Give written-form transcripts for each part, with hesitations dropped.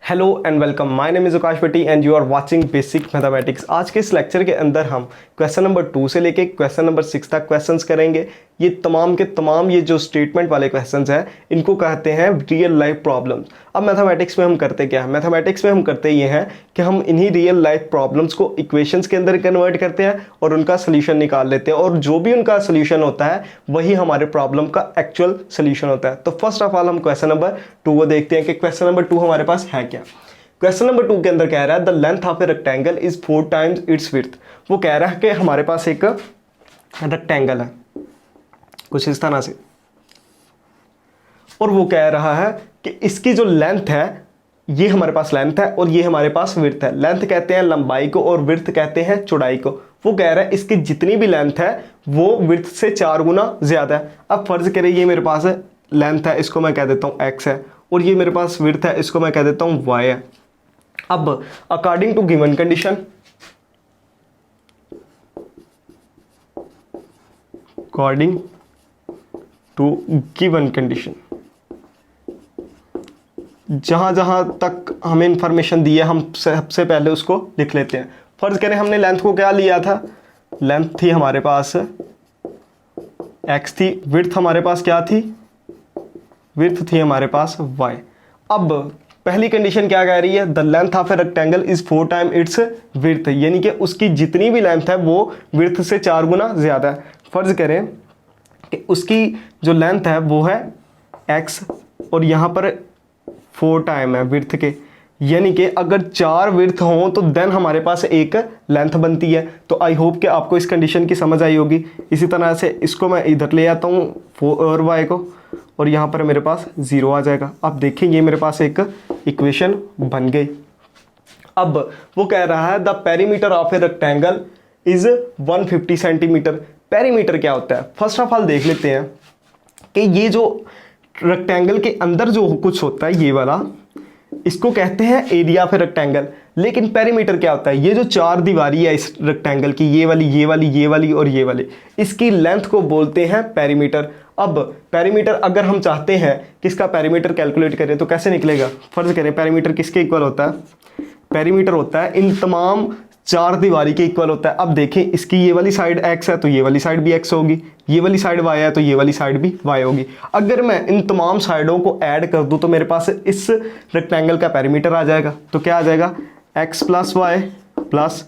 Hello and welcome, my name is Aakash Bhatti and you are watching basic mathematics. आज के इस lecture के अंदर हम क्वेश्चन नंबर 2 से लेके क्वेश्चन नंबर 6 तक क्वेश्चंस करेंगे। ये तमाम के तमाम ये जो स्टेटमेंट वाले क्वेश्चंस हैं इनको कहते हैं रियल लाइफ प्रॉब्लम्स। अब मैथमेटिक्स में हम करते क्या है? मैथमेटिक्स में हम करते ये हैं कि हम इन्हीं रियल लाइफ प्रॉब्लम्स को इक्वेशंस के अंदर कन्वर्ट करते हैं और उनका सोल्यूशन निकाल लेते हैं, और जो भी उनका सोल्यूशन होता है वही हमारे प्रॉब्लम का एक्चुअल सोल्यूशन होता है। तो फर्स्ट ऑफ ऑल हम क्वेश्चन नंबर 2 को देखते हैं कि क्वेश्चन नंबर 2 हमारे पास है क्या। क्वेश्चन नंबर 2 के अंदर कह रहा है the length of a rectangle is 4 times it's width. वो कह रहा है कि हमारे पास एक रेक्टेंगल है कुछ इस तरह से, और वो कह रहा है कि इसकी जो लेंथ है, ये हमारे पास लेंथ है और ये हमारे पास विड्थ है। लेंथ कहते हैं लंबाई को और विड्थ कहते हैं चौड़ाई को। वो कह रहा है इसकी जितनी भी लेंथ है वो विड्थ से 4 गुना ज्यादा है। अब फर्ज करें ये मेरे पास लेंथ है, इसको मैं कह देता हूँ x है, और ये मेरे पास विड्थ है, इसको मैं कह देता हूँ y है। अब according to given condition, according to given condition, जहां जहां तक हमें इंफॉर्मेशन दी है हम सबसे पहले उसको लिख लेते हैं। फर्ज करें हमने लेंथ को क्या लिया था, लेंथ थी हमारे पास x थी, विड्थ हमारे पास क्या थी, विड्थ थी हमारे पास y। अब पहली कंडीशन क्या कह रही है, the length of a rectangle is 4 time it's width, यानी कि उसकी जितनी भी लेंथ है वो विड्थ से 4 गुना ज्यादा है। फर्ज करें कि उसकी जो लेंथ है वो है x और यहाँ पर 4 टाइम है विड्थ के, यानी कि अगर 4 विड्थ हों तो देन हमारे पास एक लेंथ बनती है। तो आई होप कि आपको इस कंडीशन की समझ आई होगी। इसी तरह से इसको मैं इधर ले आता हूँ 4 y को, और यहाँ पर मेरे पास 0 आ जाएगा। अब देखिए ये मेरे पास एक इक्वेशन बन गई। अब वो कह रहा है the perimeter of a rectangle is 150 centimetre. Perimeter क्या होता है, फर्स्ट ऑफ ऑल देख लेते हैं कि ये जो रेक्टेंगल के अंदर जो कुछ होता है ये वाला, इसको कहते हैं एरिया ऑफ ए रेक्टेंगल। लेकिन पेरीमीटर क्या होता है, ये जो 4 दीवारी है इस रेक्टेंगल की, ये वाली ये वाली ये वाली और ये वाली, इसकी लेंथ को बोलते हैं पेरीमीटर। अब पेरीमीटर अगर हम चाहते हैं कि इसका पेरीमीटर कैलकुलेट करें तो कैसे निकलेगा, फर्ज करें पेरीमीटर किसके इक्वल होता है, पेरीमीटर होता है इन तमाम 4 दीवारी के इक्वल होता है। अब देखें इसकी ये वाली साइड x है तो ये वाली साइड भी x होगी, ये वाली साइड y है तो ये वाली साइड भी y होगी। अगर मैं इन तमाम साइडों को ऐड कर दूं तो मेरे पास इस रेक्टेंगल का पेरीमीटर आ जाएगा। तो क्या आ जाएगा, x plus y plus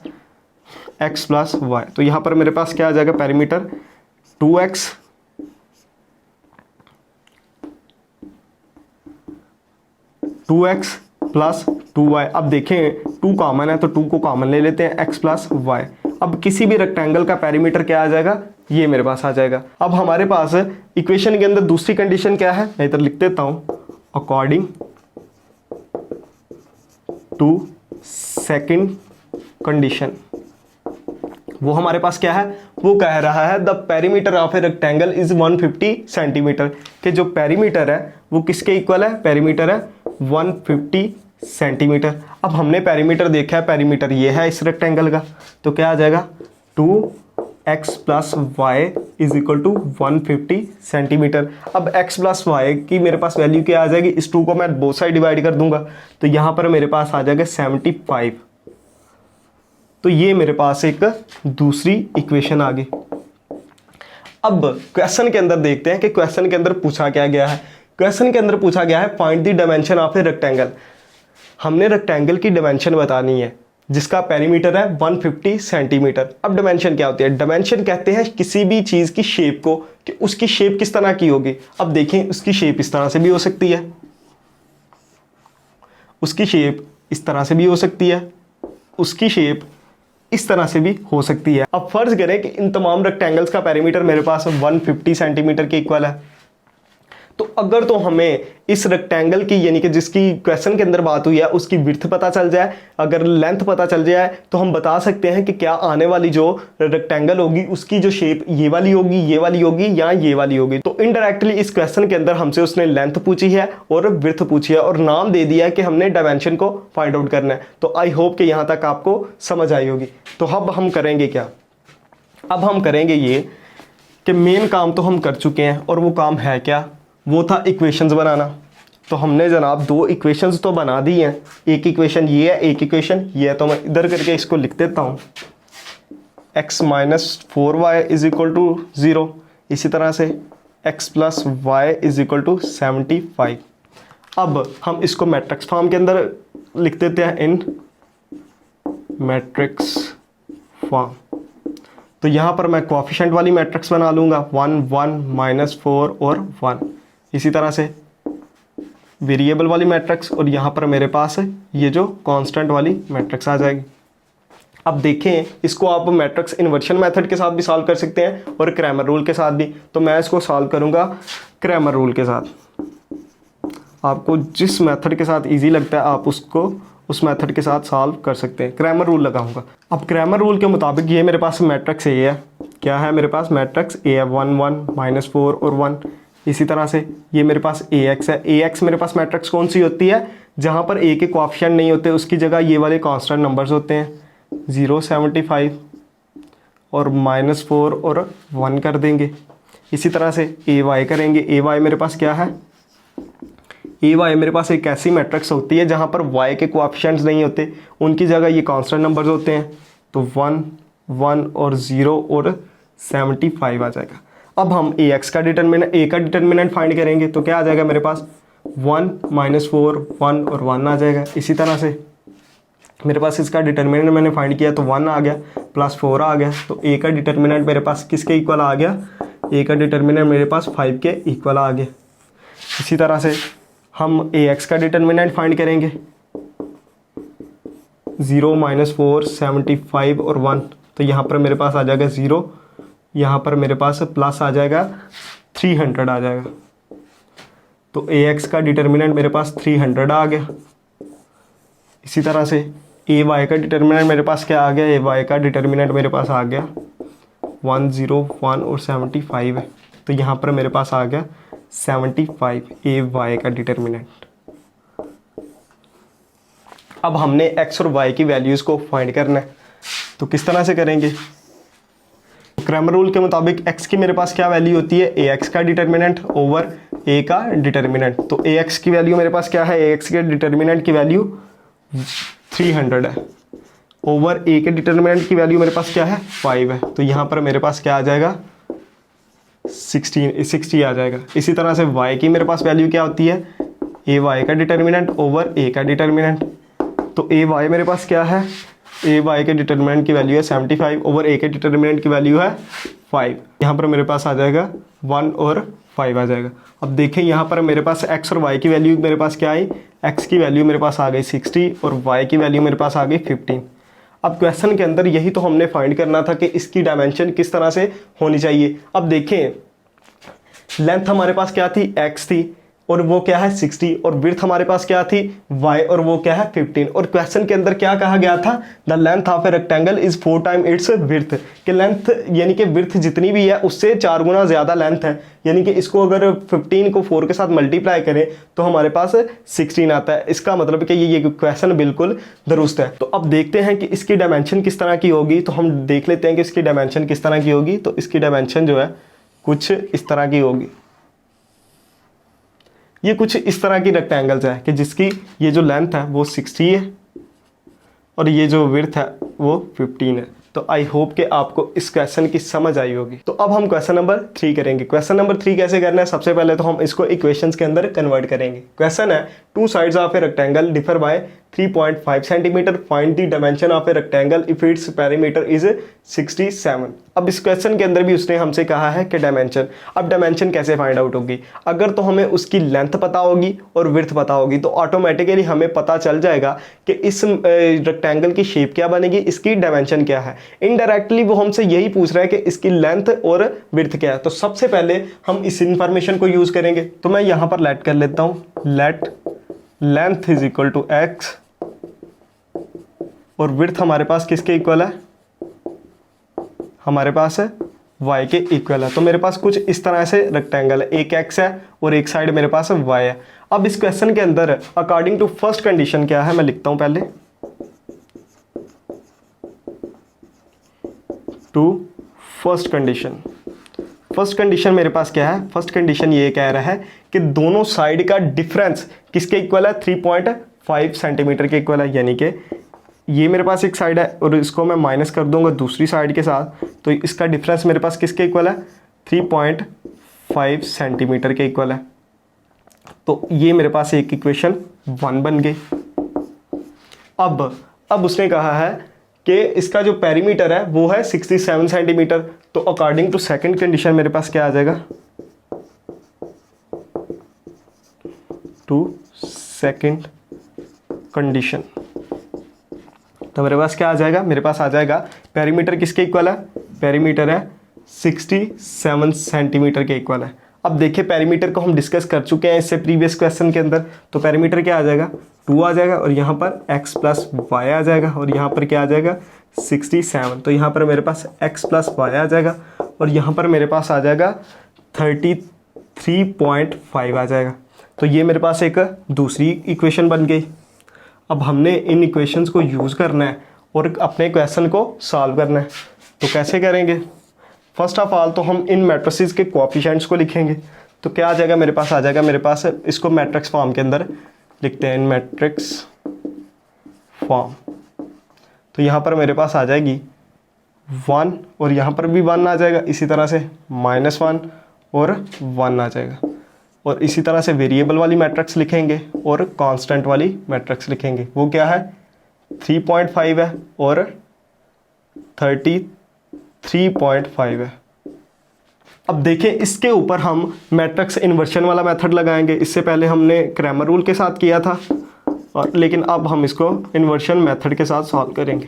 x plus y. तो यहाँ पर मेरे पास क्या आ जाएगा, पेरीमीटर 2x प्लस 2y। अब देखें 2 कॉमन है तो 2 को कॉमन ले लेते हैं, x प्लस वाई। अब किसी भी रेक्टेंगल का पेरीमीटर क्या आ जाएगा, ये मेरे पास आ जाएगा। अब हमारे पास इक्वेशन के अंदर दूसरी कंडीशन क्या है, मैं इधर लिख देता हूं, अकॉर्डिंग टू सेकंड कंडीशन। वो हमारे पास क्या है, वो कह रहा है the perimeter of a rectangle is 150 centimetre, कि जो पेरीमीटर है वो किसके इक्वल है, पेरीमीटर है 150 सेंटीमीटर। अब हमने पेरीमीटर देखा है, पेरीमीटर ये है इस रेक्टेंगल का, तो क्या आ जाएगा 2x plus y is equal to 150 centimetre. अब x प्लस वाई की मेरे पास वैल्यू क्या आ जाएगी, इस 2 को मैं बोथ साइड डिवाइड कर दूंगा तो यहाँ पर मेरे पास आ जाएगा 75। तो ये मेरे पास एक दूसरी इक्वेशन आ गई। अब क्वेश्चन के अंदर देखते हैं कि क्वेश्चन के अंदर पूछा क्या गया है। क्वेश्चन के अंदर पूछा गया है find the dimension of a rectangle. हमने रेक्टेंगल की डायमेंशन बतानी है जिसका पेरीमीटर है 150 सेंटीमीटर। अब डायमेंशन क्या होती है, डायमेंशन कहते हैं किसी भी चीज की शेप को, कि उसकी शेप किस तरह की होगी। अब देखें उसकी शेप इस तरह से भी हो सकती है, उसकी शेप इस तरह से भी हो सकती है, उसकी शेप इस तरह से भी हो सकती है। अब फर्ज करें कि इन तमाम रेक्टेंगल्स का पेरीमीटर मेरे पास 150 सेंटीमीटर के इक्वल है। तो अगर तो हमें इस रेक्टेंगल की, यानी कि जिसकी क्वेश्चन के अंदर बात हुई है, उसकी विड्थ पता चल जाए, अगर लेंथ पता चल जाए, तो हम बता सकते हैं कि क्या आने वाली जो रेक्टेंगल होगी उसकी जो शेप ये वाली होगी, ये वाली होगी या ये वाली होगी। तो इनडायरेक्टली इस क्वेश्चन के अंदर हमसे उसने लेंथ पूछी है और विड्थ पूछी है और नाम दे दिया है कि हमने डायमेंशन को फाइंड आउट करना है। तो आई होप कि यहाँ तक आपको समझ आई होगी। तो अब हम करेंगे क्या, अब हम करेंगे ये कि मेन काम तो हम कर चुके हैं, और वो काम है क्या, वो था इक्वेशंस बनाना। तो हमने जनाब दो इक्वेशंस तो बना दी हैं, एक इक्वेशन ये है, एक इक्वेशन ये है। तो मैं इधर करके इसको लिख देता हूँ, x minus 4y is equal to 0। इसी तरह से x plus y is equal to 75। अब हम इसको मैट्रिक्स फॉर्म के अंदर लिख देते हैं, इन मैट्रिक्स फॉर्म। तो यहाँ पर मैं कोएफिशिएंट वाली मैट्रिक्स बना लूँगा, 1 1 माइनस 4 और 1। इसी तरह से वेरिएबल वाली मैट्रिक्स, और यहाँ पर मेरे पास ये जो कांस्टेंट वाली मैट्रिक्स आ जाएगी। अब देखें, इसको आप मैट्रिक्स इन्वर्शन मेथड के साथ भी सॉल्व कर सकते हैं और क्रैमर रूल के साथ भी। तो मैं इसको सॉल्व करूँगा क्रैमर रूल के साथ। आपको जिस मेथड के साथ इजी लगता है आप उसको उस मेथड के साथ सॉल्व कर सकते हैं। क्रैमर रूल लगाऊंगा। अब क्रैमर रूल के मुताबिक ये मेरे पास मैट्रिक्स ए है। क्या है मेरे पास? मैट्रिक्स ए है, 1 1 माइनस 4 और 1। इसी तरह से ये मेरे पास ए एक्स है। ए एक्स मेरे पास मैट्रिक्स कौन सी होती है? जहाँ पर ए के कोएफिशिएंट नहीं होते, उसकी जगह ये वाले कांस्टेंट नंबर्स होते हैं, 0 75 और माइनस 4 और 1 कर देंगे। इसी तरह से ए वाई करेंगे। ए वाई मेरे पास क्या है? ए वाई मेरे पास एक ऐसी मैट्रिक्स होती है जहाँ पर वाई के कोएफिशिएंट्स नहीं होते, उनकी जगह ये कांस्टेंट नंबर्स होते हैं। तो 1 1 और 0 और 75 आ जाएगा। अब हम ए एक्स का डिटर्मिनेंट फाइंड करेंगे। तो क्या आ जाएगा मेरे पास? 1 माइनस 4 1 और 1 आ जाएगा। इसी तरह से मेरे पास इसका डिटर्मिनेंट मैंने फाइंड किया तो 1 आ गया प्लस 4 आ गया। तो ए का डिटर्मिनेंट मेरे पास किसके इक्वल आ गया? ए का डिटर्मिनेंट मेरे पास 5 के इक्वल आ गया। इसी तरह से हम ए एक्स का डिटर्मिनेंट फाइंड करेंगे, 0 माइनस 4 75 और 1। तो यहाँ पर मेरे पास आ जाएगा 0, यहाँ पर मेरे पास प्लस आ जाएगा 300 आ जाएगा। तो ए एक्स का डिटर्मिनेंट मेरे पास 300 आ गया। इसी तरह से ए वाई का डिटर्मिनेंट मेरे पास क्या आ गया? ए वाई का डिटर्मिनेंट मेरे पास आ गया 1 0 1 और 75 है। तो यहाँ पर मेरे पास आ गया 75 ए वाई का डिटर्मिनेंट। अब हमने एक्स और वाई की वैल्यूज़ को फाइंड करना है। तो किस तरह से करेंगे? क्रैमर रूल के मुताबिक एक्स की मेरे पास क्या वैल्यू होती है? ए एक्स का डिटर्मिनेंट ओवर ए का डिटर्मिनेंट। तो ए एक्स की वैल्यू मेरे पास क्या है? ए एक्स के डिटर्मिनेंट की वैल्यू 300 है, ओवर ए के डिटर्मिनेंट की वैल्यू मेरे पास क्या है? 5 है। तो यहाँ पर मेरे पास क्या आ जाएगा? 60 आ जाएगा। इसी तरह से y की मेरे पास वैल्यू क्या होती है? ए वाई का डिटर्मिनेंट ओवर ए का डिटर्मिनेंट। तो ए वाई मेरे पास क्या है? ए वाई के डिटर्मिनेंट की वैल्यू है 75 ओवर ए के डिटर्मिनेंट की वैल्यू है 5। यहाँ पर मेरे पास आ जाएगा 1 और 5 आ जाएगा। अब देखें यहाँ पर मेरे पास x और y की वैल्यू मेरे पास क्या आई? x की वैल्यू मेरे पास आ गई 60 और y की वैल्यू मेरे पास आ गई 15। अब क्वेश्चन के अंदर यही तो हमने फाइंड करना था कि इसकी डायमेंशन किस तरह से होनी चाहिए। अब देखें, लेंथ हमारे पास क्या थी? x थी और वो क्या है 60, और विड्थ हमारे पास क्या थी? y, और वो क्या है 15। और क्वेश्चन के अंदर क्या कहा गया था? The length of a rectangle is 4 time it's width. कि लेंथ यानी कि विड्थ जितनी भी है उससे 4 गुना ज़्यादा लेंथ है। यानी कि इसको अगर 15 को 4 के साथ मल्टीप्लाई करें तो हमारे पास 16 आता है। इसका मतलब कि ये क्वेश्चन बिल्कुल दुरुस्त है। तो अब देखते हैं कि इसकी डायमेंशन किस तरह की होगी। तो हम देख लेते हैं कि इसकी डायमेंशन किस तरह की होगी। तो इसकी डायमेंशन जो है कुछ इस तरह की होगी। ये कुछ इस तरह की रेक्टेंगल्स है कि जिसकी ये जो लेंथ है वो 60 है और ये जो विड्थ है वो 15 है। तो आई होप कि आपको इस क्वेश्चन की समझ आई होगी। तो अब हम क्वेश्चन नंबर 3 करेंगे। क्वेश्चन नंबर 3 कैसे करना है? सबसे पहले तो हम इसको इक्वेशंस के अंदर कन्वर्ट करेंगे। क्वेश्चन है, 2 sides of a rectangle differ by 3.5 centimetre, find the dimension of a rectangle if its perimeter is 67। अब इस क्वेश्चन के अंदर भी उसने हमसे कहा है कि डायमेंशन। अब डायमेंशन कैसे फाइंड आउट होगी? अगर तो हमें उसकी लेंथ पता होगी और विड्थ पता होगी तो ऑटोमेटिकली हमें पता चल जाएगा कि इस रेक्टेंगल की शेप क्या बनेगी, इसकी डायमेंशन क्या है। इनडायरेक्टली वो हमसे यही पूछ रहा है कि इसकी लेंथ और विड्थ क्या है। तो सबसे पहले हम इस इंफॉर्मेशन को यूज करेंगे। तो मैं यहाँ पर लेट कर लेता हूँ, let length is equal to x और विड्थ हमारे पास किसके इक्वल है? हमारे पास है y के इक्वल है। तो मेरे पास कुछ इस तरह से रेक्टेंगल है, एक x है और एक साइड मेरे पास y है। अब इस क्वेश्चन के अंदर अकॉर्डिंग टू फर्स्ट कंडीशन क्या है मैं लिखता हूं पहले, to first condition. First condition मेरे पास क्या है, फर्स्ट कंडीशन ये कह रहा है कि दोनों साइड का डिफरेंस किसके इक्वल है, 3.5 सेंटीमीटर के इक्वल है। यानी कि ये मेरे पास एक साइड है और इसको मैं माइनस कर दूंगा दूसरी साइड के साथ, तो इसका डिफरेंस मेरे पास किसके इक्वल है, 3.5 सेंटीमीटर के इक्वल है। तो ये मेरे पास एक इक्वेशन 1 बन गई। अब उसने कहा है कि इसका जो पेरीमीटर है वो है 67 सेंटीमीटर। तो अकॉर्डिंग टू सेकंड कंडीशन मेरे पास क्या आ जाएगा, टू सेकंड कंडीशन, तो मेरे पास क्या आ जाएगा, मेरे पास आ जाएगा पेरीमीटर किसके इक्वल है, पेरीमीटर है 67 सेंटीमीटर के इक्वल है। अब देखिए पेरीमीटर को हम डिस्कस कर चुके हैं इससे प्रीवियस क्वेश्चन के अंदर। तो पेरीमीटर क्या आ जाएगा, 2 आ जाएगा और यहाँ पर x प्लस वाई आ जाएगा और यहाँ पर क्या आ जाएगा 67। तो यहाँ पर मेरे पास x प्लस वाई आ जाएगा और यहाँ पर मेरे पास आ जाएगा 33.5 आ जाएगा। तो ये मेरे पास एक दूसरी इक्वेशन बन गई। अब हमने इन इक्वेशंस को यूज़ करना है और अपने क्वेश्चन को सॉल्व करना है। तो कैसे करेंगे, फर्स्ट ऑफ ऑल तो हम इन मैट्रिसेस के कोएफिशिएंट्स को लिखेंगे। तो क्या आ जाएगा मेरे पास, आ जाएगा मेरे पास, इसको मैट्रिक्स फॉर्म के अंदर लिखते हैं, इन मैट्रिक्स फॉर्म। तो यहाँ पर मेरे पास आ जाएगी 1 और यहाँ पर भी 1 आ जाएगा, इसी तरह से -1 और 1 आ जाएगा। और इसी तरह से वेरिएबल वाली मैट्रिक्स लिखेंगे और कांस्टेंट वाली मैट्रिक्स लिखेंगे। वो क्या है, 3.5 है और 33.5 है। अब देखिए इसके ऊपर हम मैट्रिक्स इन्वर्शन वाला मेथड लगाएंगे। इससे पहले हमने क्रैमर रूल के साथ किया था और लेकिन अब हम इसको इन्वर्शन मेथड के साथ सॉल्व करेंगे।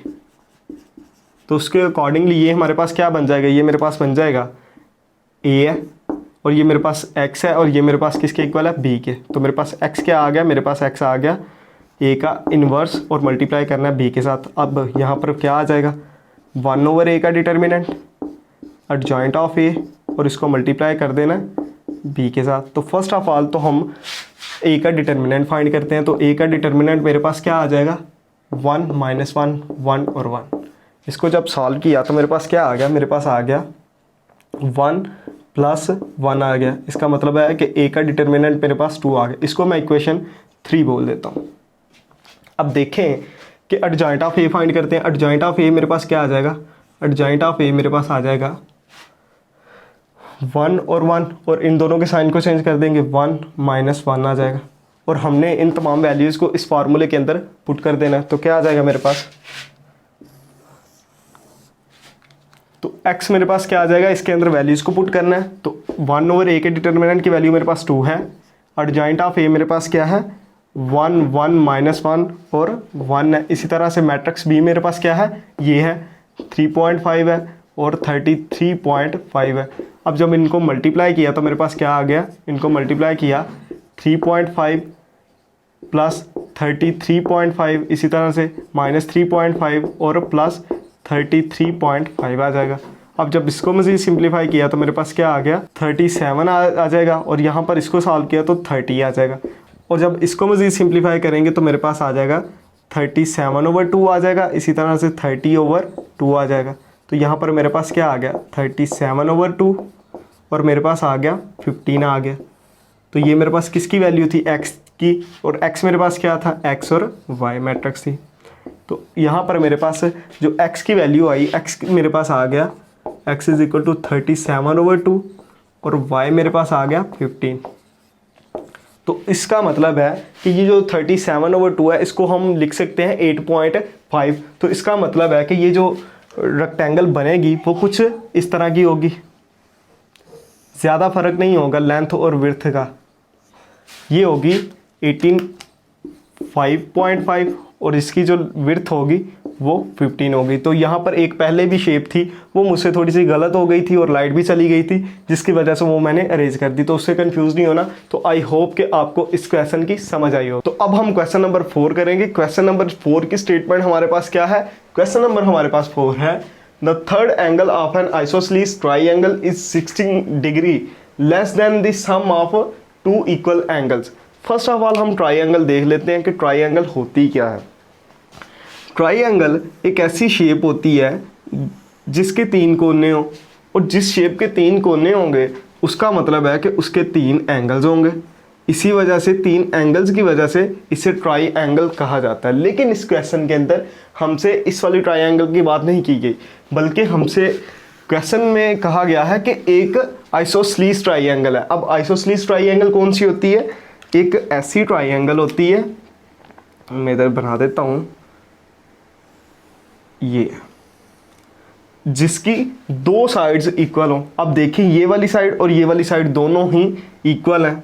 तो उसके अकॉर्डिंगली ये हमारे पास क्या बन जाएगा, ये मेरे पास बन जाएगा a है और ये मेरे पास x है और ये मेरे पास किसके इक्वल है, b के। तो मेरे पास x क्या आ गया, मेरे पास x आ गया a का इन्वर्स और मल्टीप्लाई करना है b के साथ। अब यहाँ पर क्या आ जाएगा, 1/a का डिटर्मिनेंट एडजॉइंट ऑफ a और इसको मल्टीप्लाई कर देना b के साथ। तो फर्स्ट ऑफ ऑल तो हम a का डिटर्मिनेंट फाइंड करते हैं। तो a का डिटर्मिनेंट मेरे पास क्या आ जाएगा, 1 -1 1 और 1। इसको जब सॉल्व किया तो मेरे पास क्या आ गया, मेरे पास आ गया 1 + 1 आ गया। इसका मतलब है कि a का डिटर्मिनेंट मेरे पास 2 आ गया। इसको मैं इक्वेशन 3 बोल देता हूँ। अब देखें कि एडजॉइंट ऑफ a फाइंड करते हैं। एडजॉइंट ऑफ a मेरे पास क्या आ जाएगा, एडजॉइंट ऑफ a मेरे पास आ जाएगा 1 और 1 और इन दोनों के साइन को चेंज कर देंगे, 1 -1 आ जाएगा। और हमने इन तमाम वैल्यूज़ को इस फार्मूले के अंदर पुट कर देना है। तो क्या आ जाएगा मेरे पास, तो x मेरे पास क्या आ जाएगा, इसके अंदर वैल्यूज़ को पुट करना है। तो 1/a के डिटर्मिनेंट की वैल्यू मेरे पास 2 है। एडजॉइंट ऑफ a मेरे पास क्या है, 1 1 -1 और 1 है। इसी तरह से मैट्रिक्स b मेरे पास क्या है, ये है 3.5 है और 33.5 है। अब जब इनको मल्टीप्लाई किया तो मेरे पास क्या आ गया, इनको मल्टीप्लाई किया 3.5 + 33.5, इसी तरह से -3.5 और प्लस 33.5 आ जाएगा। अब जब इसको मज़ीद सिंप्लीफाई किया तो मेरे पास क्या आ गया, 37 आ जाएगा और यहाँ पर इसको सॉल्व किया तो 30 आ जाएगा। और जब इसको मज़ीद सिंप्लीफाई करेंगे तो मेरे पास आ जाएगा 37/2 आ जाएगा, इसी तरह से 30/2 आ जाएगा। तो यहाँ पर मेरे पास क्या आ गया, 37/2 और मेरे पास आ गया 15 आ गया। तो ये मेरे पास किसकी वैल्यू थी, x की, और x मेरे पास क्या था, x और y मैट्रिक्स थी। तो यहाँ पर मेरे पास जो x की वैल्यू आई, x मेरे पास आ गया x = 37/2 और y मेरे पास आ गया 15। तो इसका मतलब है कि ये जो 37/2 है इसको हम लिख सकते हैं 8.5। तो इसका मतलब है कि ये जो रेक्टेंगल बनेगी वो कुछ इस तरह की होगी, ज़्यादा फर्क नहीं होगा लेंथ और विड्थ का। ये होगी 18.5 और इसकी जो विड्थ होगी वो 15 होगी। तो यहाँ पर एक पहले भी शेप थी, वो मुझसे थोड़ी सी गलत हो गई थी और लाइट भी चली गई थी, जिसकी वजह से वो मैंने अरेंज कर दी। तो उससे कंफ्यूज नहीं होना। तो आई होप कि आपको इस क्वेश्चन की समझ आई हो। तो अब हम क्वेश्चन नंबर 4 करेंगे। क्वेश्चन नंबर 4 की स्टेटमेंट हमारे पास क्या है, क्वेश्चन नंबर हमारे पास 4 है, the third angle of an isosceles triangle is 16 degree less than the sum of 2 equal angles. First of all हम ट्राइंगल देख लेते हैं कि ट्राइंगल होती क्या है। ट्राइंगल एक ऐसी शेप होती है जिसके 3 कोने हो और जिस शेप के 3 कोने होंगे उसका मतलब है कि उसके 3 एंगल्स होंगे। इसी वजह से 3 एंगल्स की वजह से इसे ट्राइंगल कहा जाता है। लेकिन इस क्वेश्चन के अंदर हमसे इस वाली ट्राइंगल की बात नहीं की गई, बल्कि हमसे क्वेश्चन में कहा गया है कि एक आइसोसेलेस ट्राइंगल है। अब आइसोसेलेस ट्राइंगल कौन सी होती है? एक ऐसी ट्राइंगल होती है, मैं इधर बना देता हूं, ये, जिसकी 2 साइड्स इक्वल हो। अब देखिए ये वाली साइड और ये वाली साइड दोनों ही इक्वल है।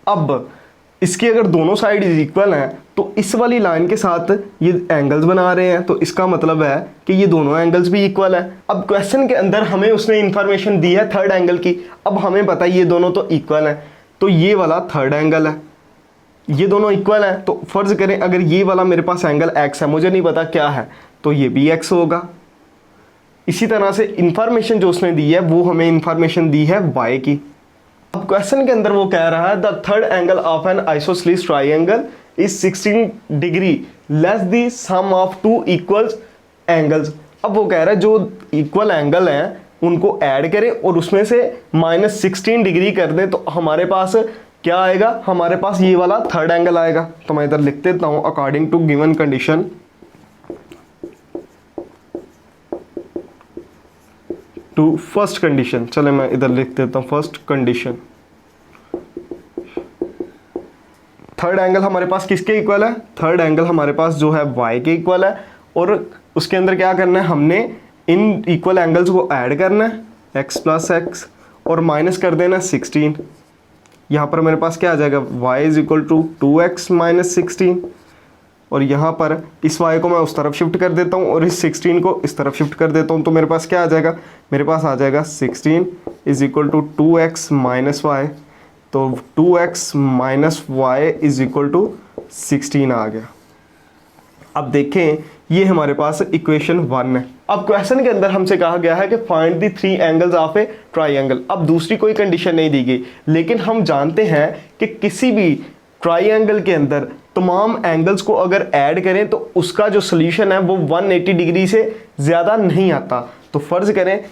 अब इसकी अगर दोनों साइड इक्वल हैं तो इस वाली लाइन के साथ ये एंगल्स बना रहे हैं, तो इसका मतलब है कि ये दोनों एंगल्स भी इक्वल है। अब क्वेश्चन के अंदर हमें उसने इंफॉर्मेशन दी है थर्ड एंगल की। अब हमें पता है ये दोनों तो इक्वल हैं, तो ये वाला थर्ड एंगल है, ये दोनों इक्वल हैं। तो फर्ज करें अगर ये वाला मेरे पास एंगल x है, मुझे नहीं पता क्या है, तो ये भी x होगा। इसी तरह से इंफॉर्मेशन जो उसने दी है वो हमें इंफॉर्मेशन दी है y की। अब क्वेश्चन के अंदर वो कह रहा है the third angle of an isosceles triangle is 16 degree less the sum of 2 equal angles. अब वो कह रहा है जो इक्वल एंगल हैं उनको ऐड करें और उसमें से -16 डिग्री कर दें, तो हमारे पास क्या आएगा? हमारे पास ये वाला थर्ड एंगल आएगा। तो मैं इधर लिख देता हूं according to given condition to first condition. चले मैं इधर लिख देता हूं फर्स्ट कंडीशन। थर्ड एंगल हमारे पास किसके इक्वल है? थर्ड एंगल हमारे पास जो है y के इक्वल है, और उसके अंदर क्या करना है? हमने इन इक्वल एंगल्स को ऐड करना है, x प्लस x, और माइनस कर देना 16। यहाँ पर मेरे पास क्या आ जाएगा? y is equal to 2x minus 16, और यहाँ पर इस y को मैं उस तरफ शिफ्ट कर देता हूँ और इस 16 को इस तरफ शिफ्ट कर देता हूँ। तो मेरे पास क्या आ जाएगा? मेरे पास आ जाएगा 16 is equal to 2x minus y. तो 2x minus y is equal to 16 आ गया। अब देखें ये हमारे पास इक्वेशन 1 है। अब क्वेश्चन के अंदर हमसे कहा गया है कि find the 3 angles of A triangle. अब दूसरी कोई कंडीशन नहीं दी गई, लेकिन हम जानते हैं कि किसी भी ट्राइंगल के अंदर तमाम एंगल्स को अगर ऐड करें तो उसका जो सोल्यूशन है वो 180 डिग्री से ज़्यादा नहीं आता। तो फर्ज करें,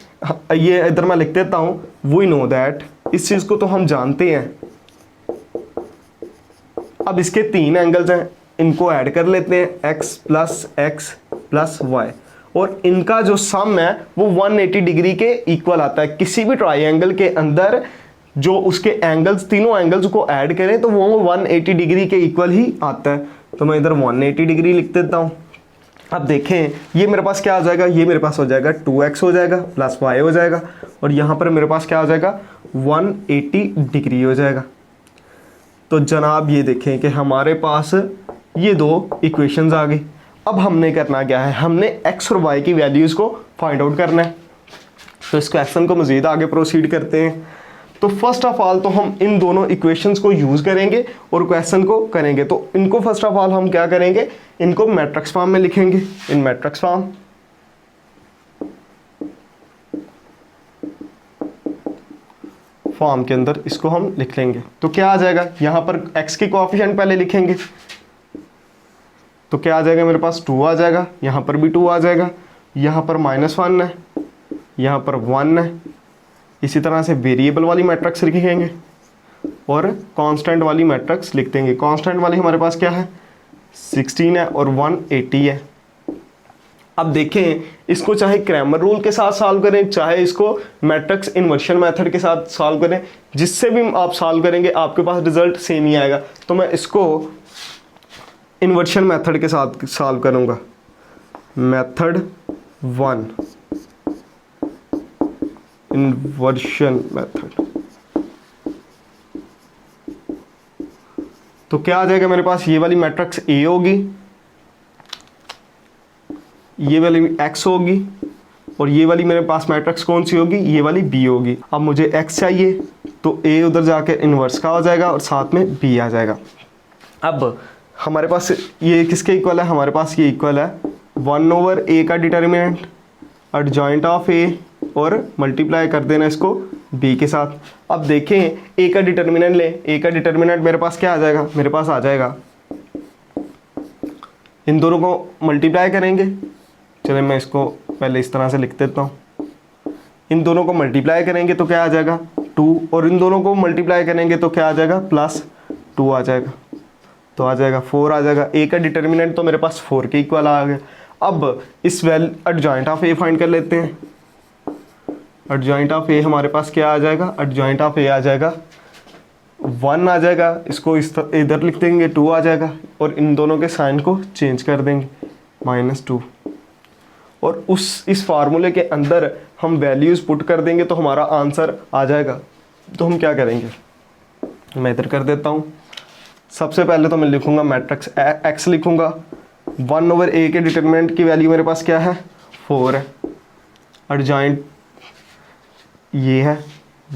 ये इधर मैं लिख देता हूँ, वी नो दैट, इस चीज़ को तो हम जानते हैं। अब इसके 3 एंगल्स हैं, इनको ऐड कर लेते हैं, x प्लस वाई, और इनका जो सम है वो 180 डिग्री के इक्वल आता है। किसी भी ट्राइंगल के अंदर जो उसके एंगल्स, तीनों एंगल्स को ऐड करें तो वो 180 डिग्री के इक्वल ही आता है। तो मैं इधर 180 डिग्री लिख देता हूँ। अब देखें ये मेरे पास क्या आ जाएगा? ये मेरे पास हो जाएगा 2x हो जाएगा प्लस y हो जाएगा, और यहाँ पर मेरे पास क्या हो जाएगा? 180 डिग्री हो जाएगा। तो जनाब ये देखें कि हमारे पास ये 2 इक्वेशंस आ गई। अब हमने करना क्या है? हमने x और y की वैल्यूज़ को फाइंड आउट करना है। तो इस क्वेश्चन को मज़ीद आगे प्रोसीड करते हैं। तो फर्स्ट ऑफ ऑल तो हम इन दोनों इक्वेशंस को यूज़ करेंगे और क्वेश्चन को करेंगे। तो इनको फर्स्ट ऑफ ऑल हम क्या करेंगे? इनको मैट्रिक्स फॉर्म में लिखेंगे, इन मैट्रिक्स फॉर्म के अंदर इसको हम लिख लेंगे। तो क्या आ जाएगा? यहाँ पर x के कोएफिशिएंट पहले लिखेंगे, तो क्या आ जाएगा? मेरे पास 2 आ जाएगा, यहाँ पर भी 2 आ जाएगा, यहाँ पर -1 है, यहाँ पर 1 है। इसी तरह से वेरिएबल वाली मैट्रिक्स लिखेंगे और कांस्टेंट वाली मैट्रिक्स लिख देंगे। कांस्टेंट वाली हमारे पास क्या है? 16 है और 180 है। अब देखें इसको चाहे क्रैमर रूल के साथ सॉल्व करें, चाहे इसको मैट्रिक्स इन्वर्शन मेथड के साथ सॉल्व करें, जिससे भी आप सॉल्व करेंगे आपके पास रिजल्ट सेम ही आएगा। तो मैं इसको इन्वर्शन मेथड के साथ सॉल्व करूंगा, मेथड 1, इन्वर्शन मेथड। तो क्या आ जाएगा मेरे पास? ये वाली मैट्रिक्स A होगी, ये वाली x होगी, और ये वाली मेरे पास मैट्रिक्स कौन सी होगी? ये वाली B होगी। अब मुझे x चाहिए तो A उधर जाके इन्वर्स का हो जाएगा और साथ में B आ जाएगा। अब हमारे पास ये किसके इक्वल है? हमारे पास ये इक्वल है 1/a का डिटर्मिनेंट एडजॉइंट ऑफ A, और मल्टीप्लाई कर देना इसको B के साथ। अब देखें A का डिटर्मिनेंट लें, A का डिटर्मिनेंट मेरे पास क्या आ जाएगा? मेरे पास आ जाएगा, इन दोनों को मल्टीप्लाई करेंगे चलिए मैं इसको पहले इस तरह से लिख देता हूँ। इन दोनों को मल्टीप्लाई करेंगे तो क्या आ जाएगा 2, और इन दोनों को मल्टीप्लाई करेंगे तो क्या आ जाएगा +2 आ जाएगा, तो आ जाएगा 4 आ जाएगा। ए का डिटर्मिनेंट तो मेरे पास 4 के इक्वल आ गया। अब इस एडजॉइंट ऑफ ए फाइंड कर लेते हैं। एडजॉइंट ऑफ ए हमारे पास क्या आ जाएगा, एडजॉइंट ऑफ ए आ जाएगा 1 आ जाएगा, इसको इधर लिख देंगे 2 आ जाएगा, और इन दोनों के साइन को चेंज कर देंगे -2, और इस फार्मूले के अंदर हम वैल्यूज़ पुट कर देंगे तो हमारा आंसर आ जाएगा। तो हम क्या करेंगे, मैं इधर कर देता हूँ। सबसे पहले तो मैं लिखूँगा मैट्रिक्स एक्स लिखूँगा, 1/a के डिटरमिनेंट की वैल्यू मेरे पास क्या है 4 है, एडजॉइंट ये है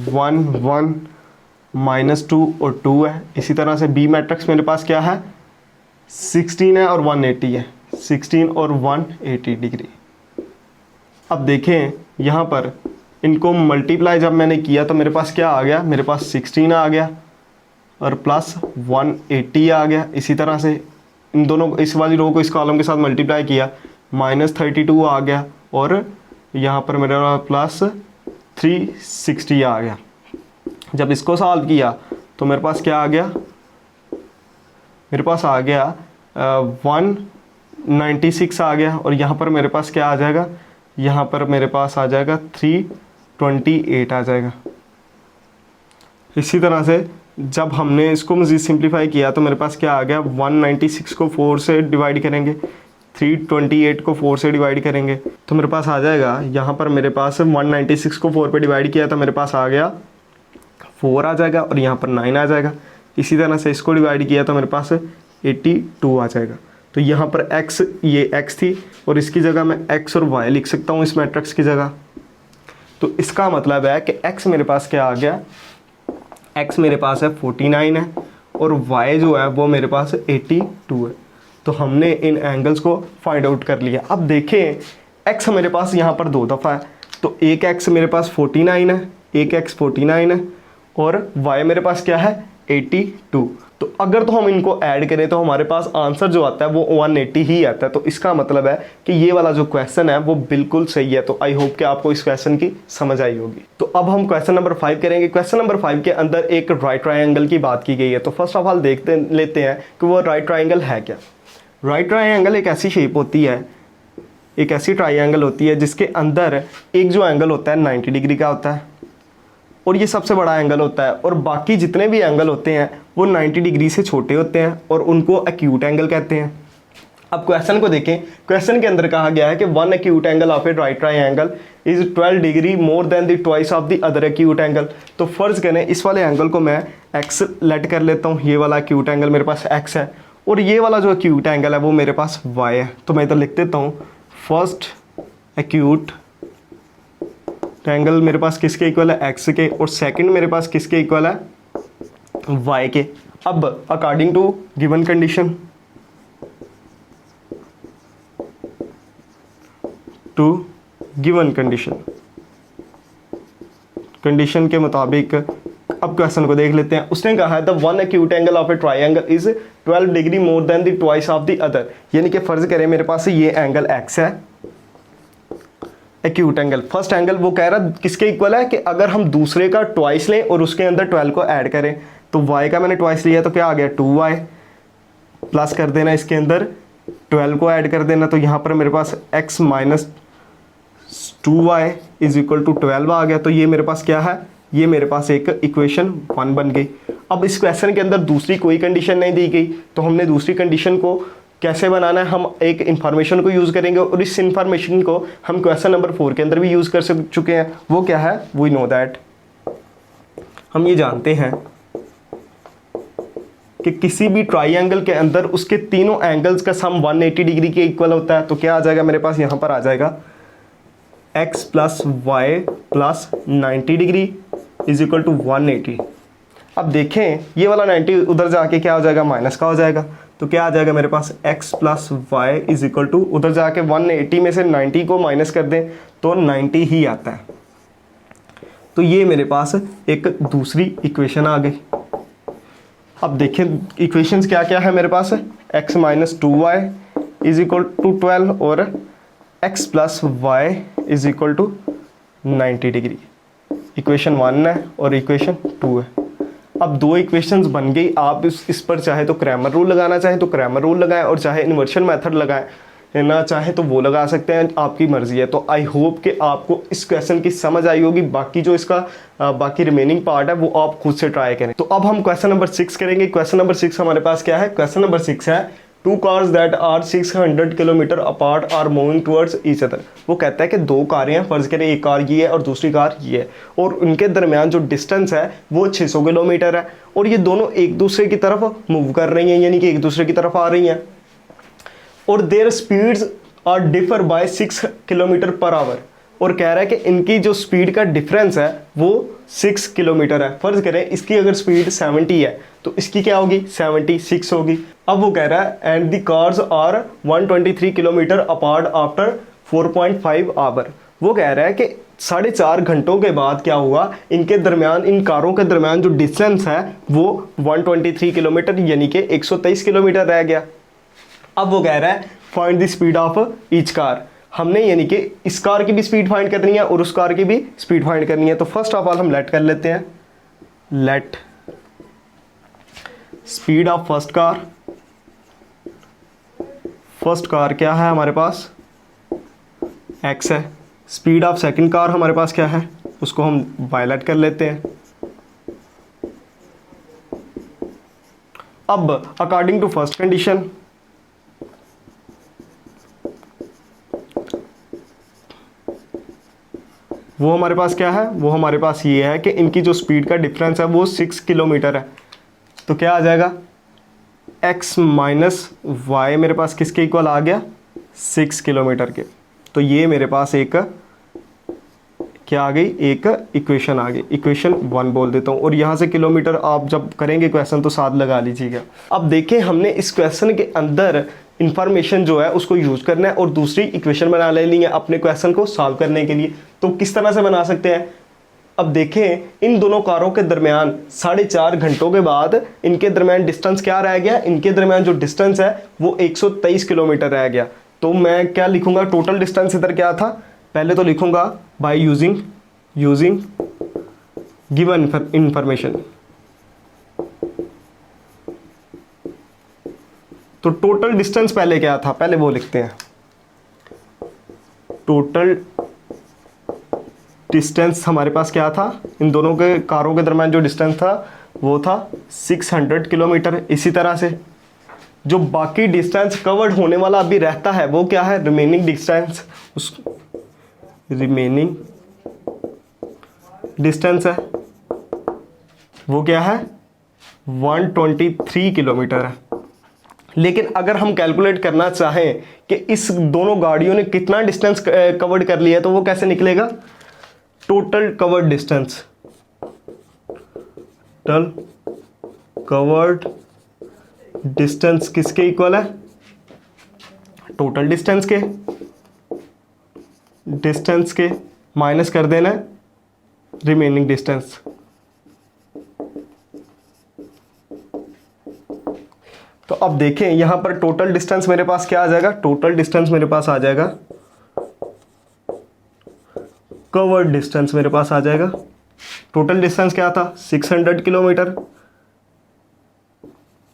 1 1 -2 और 2 है। इसी तरह से बी मैट्रिक्स मेरे पास क्या है 16 है और 180 है, 16 और 180 डिग्री। अब देखें यहाँ पर इनको मल्टीप्लाई जब मैंने किया तो मेरे पास क्या आ गया, मेरे पास 16 आ गया और प्लस 180 आ गया। इसी तरह से इन दोनों इस वाली रो को इस कॉलम के साथ मल्टीप्लाई किया -32 आ गया, और यहाँ पर मेरा +360 आ गया। जब इसको सॉल्व किया तो मेरे पास क्या आ गया, मेरे पास आ गया 196 आ गया, और यहाँ पर मेरे पास क्या आ जाएगा, यहाँ पर मेरे पास आ जाएगा 328 आ जाएगा। इसी तरह से जब हमने इसको मज़ीद सिंप्लीफाई किया तो मेरे पास क्या आ गया, 196 को 4 से डिवाइड करेंगे, 328 को 4 से डिवाइड करेंगे तो मेरे पास आ जाएगा, यहाँ पर मेरे पास 196 को 4 पे डिवाइड किया तो मेरे पास आ गया 4 आ जाएगा, और यहाँ पर 9 आ जाएगा। इसी तरह से इसको डिवाइड किया तो मेरे पास 82 आ जाएगा। तो यहाँ पर x, ये x थी, और इसकी जगह मैं x और y लिख सकता हूँ इस मैट्रिक्स की जगह। तो इसका मतलब है कि x मेरे पास क्या आ गया, x मेरे पास है 49 है, और y जो है वो मेरे पास 82 है। तो हमने इन एंगल्स को फाइंड आउट कर लिया। अब देखें x मेरे पास यहाँ पर 2 दफ़ा है, तो एक x मेरे पास 49 है, एक x 49 है, और y मेरे पास क्या है 82। तो अगर तो हम इनको ऐड करें तो हमारे पास आंसर जो आता है वो 180 ही आता है। तो इसका मतलब है कि ये वाला जो क्वेश्चन है वो बिल्कुल सही है। तो आई होप कि आपको इस क्वेश्चन की समझ आई होगी। तो अब हम क्वेश्चन नंबर 5 करेंगे। क्वेश्चन नंबर 5 के अंदर एक राइट ट्रायंगल की बात की गई है। तो फर्स्ट ऑफ ऑल देखते लेते हैं कि वो राइट ट्रायंगल है क्या। राइट ट्रायंगल एक ऐसी शेप होती है, एक ऐसी ट्रायंगल होती है जिसके अंदर एक जो एंगल होता है 90 डिग्री का होता है, और ये सबसे बड़ा एंगल होता है, और बाकी जितने भी एंगल होते हैं वो 90 डिग्री से छोटे होते हैं और उनको एक्यूट एंगल कहते हैं। अब क्वेश्चन को देखें। क्वेश्चन के अंदर कहा गया है कि one acute angle of A right triangle is 12 degree more than the twice of the other acute angle. तो फर्ज करें इस वाले एंगल को मैं एक्स लेट कर लेता हूँ। ये वाला एक्यूट एंगल मेरे पास एक्स है, और ये वाला जो एक्यूट एंगल है वो मेरे पास वाई है। तो मैं इधर लिख देता हूँ फर्स्ट एक्यूट एंगल मेरे पास किसके इक्वल है, एक्स के, और सेकंड मेरे पास किसके इक्वल है, वाई के। अब according to given condition, to given condition के मुताबिक अब क्वेश्चन को देख लेते हैं। उसने कहा है the one acute angle of A triangle is 12 degree more than the twice of the other. यानी कि फर्ज करें मेरे पास ये एंगल एक्स है, एक्यूट एंगल। फर्स्ट एंगल वो कह रहा किसके इक्वल है कि अगर हम दूसरे का ट्वाइस लें और उसके अंदर 12 को ऐड करें, तो y का मैंने ट्वाइस लिया तो क्या आ गया 2y, प्लस कर देना इसके अंदर 12 को ऐड कर देना, तो यहाँ पर मेरे पास x minus 2y is equal to 12 आ गया। तो ये मेरे पास क्या है, ये मेरे पास एक इक्वेशन 1 बन गई। अब इस क्वेश्चन के अंदर दूसरी कोई कंडीशन नहीं दी गई, तो हमने दूसरी कंडीशन को कैसे बनाना है, हम एक इंफॉर्मेशन को यूज़ करेंगे, और इस इंफॉर्मेशन को हम क्वेश्चन नंबर 4 के अंदर भी यूज़ कर चुके हैं। वो क्या है, वी नो दैट, हम ये जानते हैं कि किसी भी ट्राइंगल के अंदर उसके तीनों एंगल्स का सम 180 डिग्री के इक्वल होता है। तो क्या आ जाएगा मेरे पास, यहाँ पर आ जाएगा x plus y plus 90 degree is equal to 180। अब देखें ये वाला 90 उधर जाके क्या हो जाएगा, माइनस का हो जाएगा। तो क्या आ जाएगा मेरे पास x plus y is equal to, उधर जाके 180 में से 90 को माइनस कर दें तो 90 ही आता है। तो ये मेरे पास एक दूसरी इक्वेशन आ गई। अब देखें इक्वेशंस क्या क्या है मेरे पास, x minus 2y is equal to 12 और x plus y is equal to 90 degree. Equation 1 है और इक्वेशन 2 है। अब दो इक्वेशंस बन गई। आप इस पर चाहे तो क्रैमर रूल लगाना चाहे तो क्रैमर रूल लगाएं, और चाहे इन्वर्शन मेथड लगाएं, ना चाहे तो वो लगा सकते हैं, आपकी मर्जी है। तो आई होप कि आपको इस क्वेश्चन की समझ आई होगी। बाकी जो इसका बाकी रिमेनिंग पार्ट है वो आप खुद से ट्राई करें। तो अब हम क्वेश्चन नंबर 6 करेंगे। क्वेश्चन नंबर 6 हमारे पास क्या है? क्वेश्चन नंबर 6 है two cars that are 600 kilometre apart are moving towards each other. वो कहता है कि दो कारें हैं, फर्ज करें एक कार ये है और दूसरी कार ये है, और उनके दरमियान जो डिस्टेंस है वो 600 किलोमीटर है, और ये दोनों एक दूसरे की तरफ मूव कर रही हैं, यानी कि एक दूसरे की तरफ आ रही हैं, और their speeds are differ by 6 kilometre per hour. और कह रहा है कि इनकी जो स्पीड का डिफरेंस है वो 6 किलोमीटर है। फर्ज करें इसकी अगर स्पीड 70 है तो इसकी क्या होगी? 76 होगी। अब वो कह रहा है and the cars are 123 kilometre apart after 4.5 hour. वो कह रहा है कि 4.5 घंटों के बाद क्या हुआ, इनके दरमियान, इन कारों के दरमियान जो डिस्टेंस है वो 123 किलोमीटर यानी कि 123 किलोमीटर रह गया। अब वो कह रहा है find the speed of each car. हमने यानी कि इस कार की भी स्पीड फाइंड करनी है और उस कार की भी स्पीड फाइंड करनी है। तो फर्स्ट ऑफ ऑल हम लेट कर लेते हैं, let speed of first car. First car क्या है हमारे पास? x है। स्पीड ऑफ सेकंड कार हमारे पास क्या है? उसको हम y लेट कर लेते हैं। अब अकॉर्डिंग टू फर्स्ट कंडीशन वो हमारे पास क्या है? वो हमारे पास ये है कि इनकी जो स्पीड का डिफरेंस है वो 6 किलोमीटर है। तो क्या आ जाएगा? x माइनस वाई मेरे पास किसके इक्वल आ गया? 6 किलोमीटर के। तो ये मेरे पास एक क्या आ गई? एक इक्वेशन आ गई। इक्वेशन 1 बोल देता हूँ, और यहाँ से किलोमीटर आप जब करेंगे क्वेश्चन तो साथ लगा लीजिएगा। अब देखें हमने इस क्वेश्चन के अंदर इंफॉर्मेशन जो है उसको यूज करना है और दूसरी इक्वेशन बना लेनी है अपने क्वेश्चन को सॉल्व करने के लिए। तो किस तरह से बना सकते हैं? अब देखें इन दोनों कारों के दरमियान 4.5 घंटों के बाद इनके दरमियान डिस्टेंस क्या रह गया? इनके दरमियान जो डिस्टेंस है वो 123 किलोमीटर रह गया। तो मैं क्या लिखूंगा? टोटल डिस्टेंस इधर क्या था? पहले तो लिखूंगा बाय यूजिंग गिवन इंफॉर्मेशन। तो टोटल डिस्टेंस पहले क्या था? पहले वो लिखते हैं। टोटल डिस्टेंस हमारे पास क्या था? इन दोनों के कारों के दरमियान जो डिस्टेंस था वो था 600 किलोमीटर। इसी तरह से जो बाकी डिस्टेंस कवर्ड होने वाला अभी रहता है वो क्या है? Remaining distance. उस रिमेनिंग डिस्टेंस है वो क्या है? 123 किलोमीटर है। लेकिन अगर हम कैलकुलेट करना चाहें कि इस दोनों गाड़ियों ने कितना डिस्टेंस कवर्ड कर लिया है तो वो कैसे निकलेगा? Total covered distance, total covered distance किसके इक्वल है? टोटल डिस्टेंस के माइनस कर देना रिमेनिंग डिस्टेंस। तो अब देखें यहां पर टोटल डिस्टेंस मेरे पास क्या आ जाएगा? टोटल डिस्टेंस मेरे पास आ जाएगा, कवर्ड डिस्टेंस मेरे पास आ जाएगा। टोटल डिस्टेंस क्या था? 600 किलोमीटर,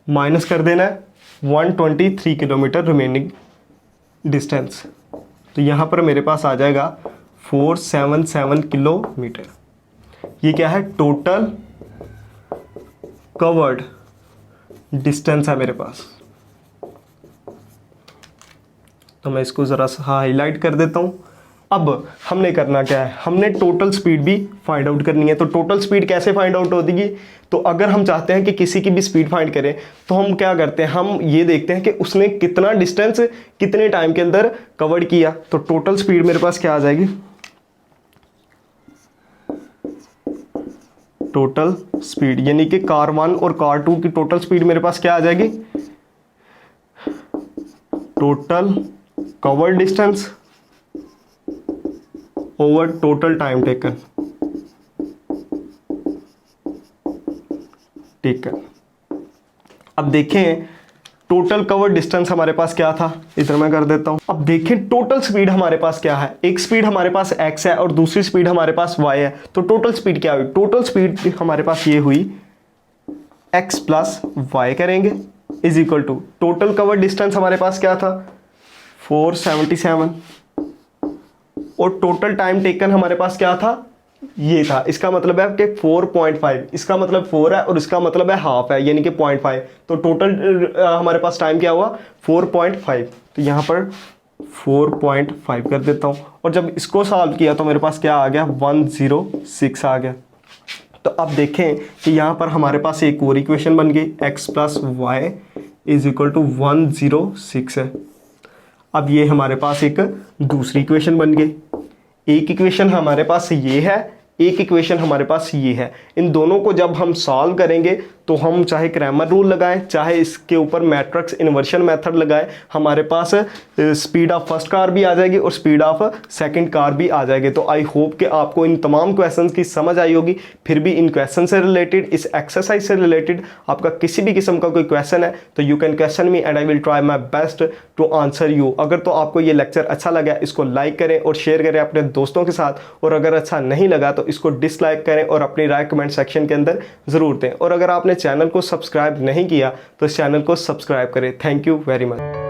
माइनस कर देना है 123 किलोमीटर रिमेनिंग डिस्टेंस। तो यहाँ पर मेरे पास आ जाएगा 477 किलोमीटर। ये क्या है? टोटल कवर्ड डिस्टेंस है मेरे पास। तो मैं इसको ज़रा सा हाईलाइट कर देता हूँ। अब हमने करना क्या है? हमने टोटल स्पीड भी फाइंड आउट करनी है। तो टोटल स्पीड कैसे फाइंड आउट होगी? तो अगर हम चाहते हैं कि किसी की भी स्पीड फाइंड करें तो हम क्या करते हैं? हम ये देखते हैं कि उसने कितना डिस्टेंस कितने टाइम के अंदर कवर किया। तो टोटल स्पीड मेरे पास क्या आ जाएगी? टोटल स्पीड यानी कि कार 1 और कार 2 की टोटल स्पीड मेरे पास क्या आ जाएगी? Total cover distance over total time taken. ठीक है। अब देखें टोटल कवर डिस्टेंस हमारे पास क्या था, इधर मैं कर देता हूं। अब देखें टोटल स्पीड हमारे पास क्या है, एक स्पीड हमारे पास x है और दूसरी स्पीड हमारे पास y है, तो टोटल स्पीड क्या हुई, टोटल स्पीड हमारे पास ये हुई x प्लस वाई करेंगे is equal to total cover distance हमारे पास क्या था 477 और टोटल टाइम टेकन हमारे पास क्या था ये था। इसका मतलब है कि 4.5, इसका मतलब 4 है और इसका मतलब है हाफ है यानी कि 0.5, तो टोटल हमारे पास टाइम क्या हुआ 4.5। तो यहाँ पर 4.5 कर देता हूँ और जब इसको सॉल्व किया तो मेरे पास क्या आ गया 106 आ गया। तो अब देखें कि यहाँ पर हमारे पास एक और इक्वेशन बन गई x plus y is equal to 106 है। अब ये हमारे पास एक दूसरी इक्वेशन बन गई, एक इक्वेशन हमारे पास ये है, एक इक्वेशन हमारे पास ये है। इन दोनों को जब हम सॉल्व करेंगे तो हम चाहे क्रैमर रूल लगाएं चाहे इसके ऊपर मैट्रिक्स इन्वर्शन मेथड लगाएं, हमारे पास स्पीड ऑफ फर्स्ट कार भी आ जाएगी और स्पीड ऑफ सेकंड कार भी आ जाएगी। तो आई होप कि आपको इन तमाम क्वेश्चंस की समझ आई होगी। फिर भी इन क्वेश्चन से रिलेटेड, इस एक्सरसाइज से रिलेटेड आपका किसी भी किस्म का कोई क्वेश्चन है तो you can question me and I will try my best to answer you. अगर तो आपको ये लेक्चर अच्छा लगा इसको लाइक करें और शेयर करें अपने दोस्तों के साथ, और अगर अच्छा नहीं लगा तो इसको डिसलाइक करें और अपनी राय कमेंट सेक्शन के अंदर ज़रूर दें। और अगर आपने चैनल को सब्सक्राइब नहीं किया तो इस चैनल को सब्सक्राइब करें। Thank you very much.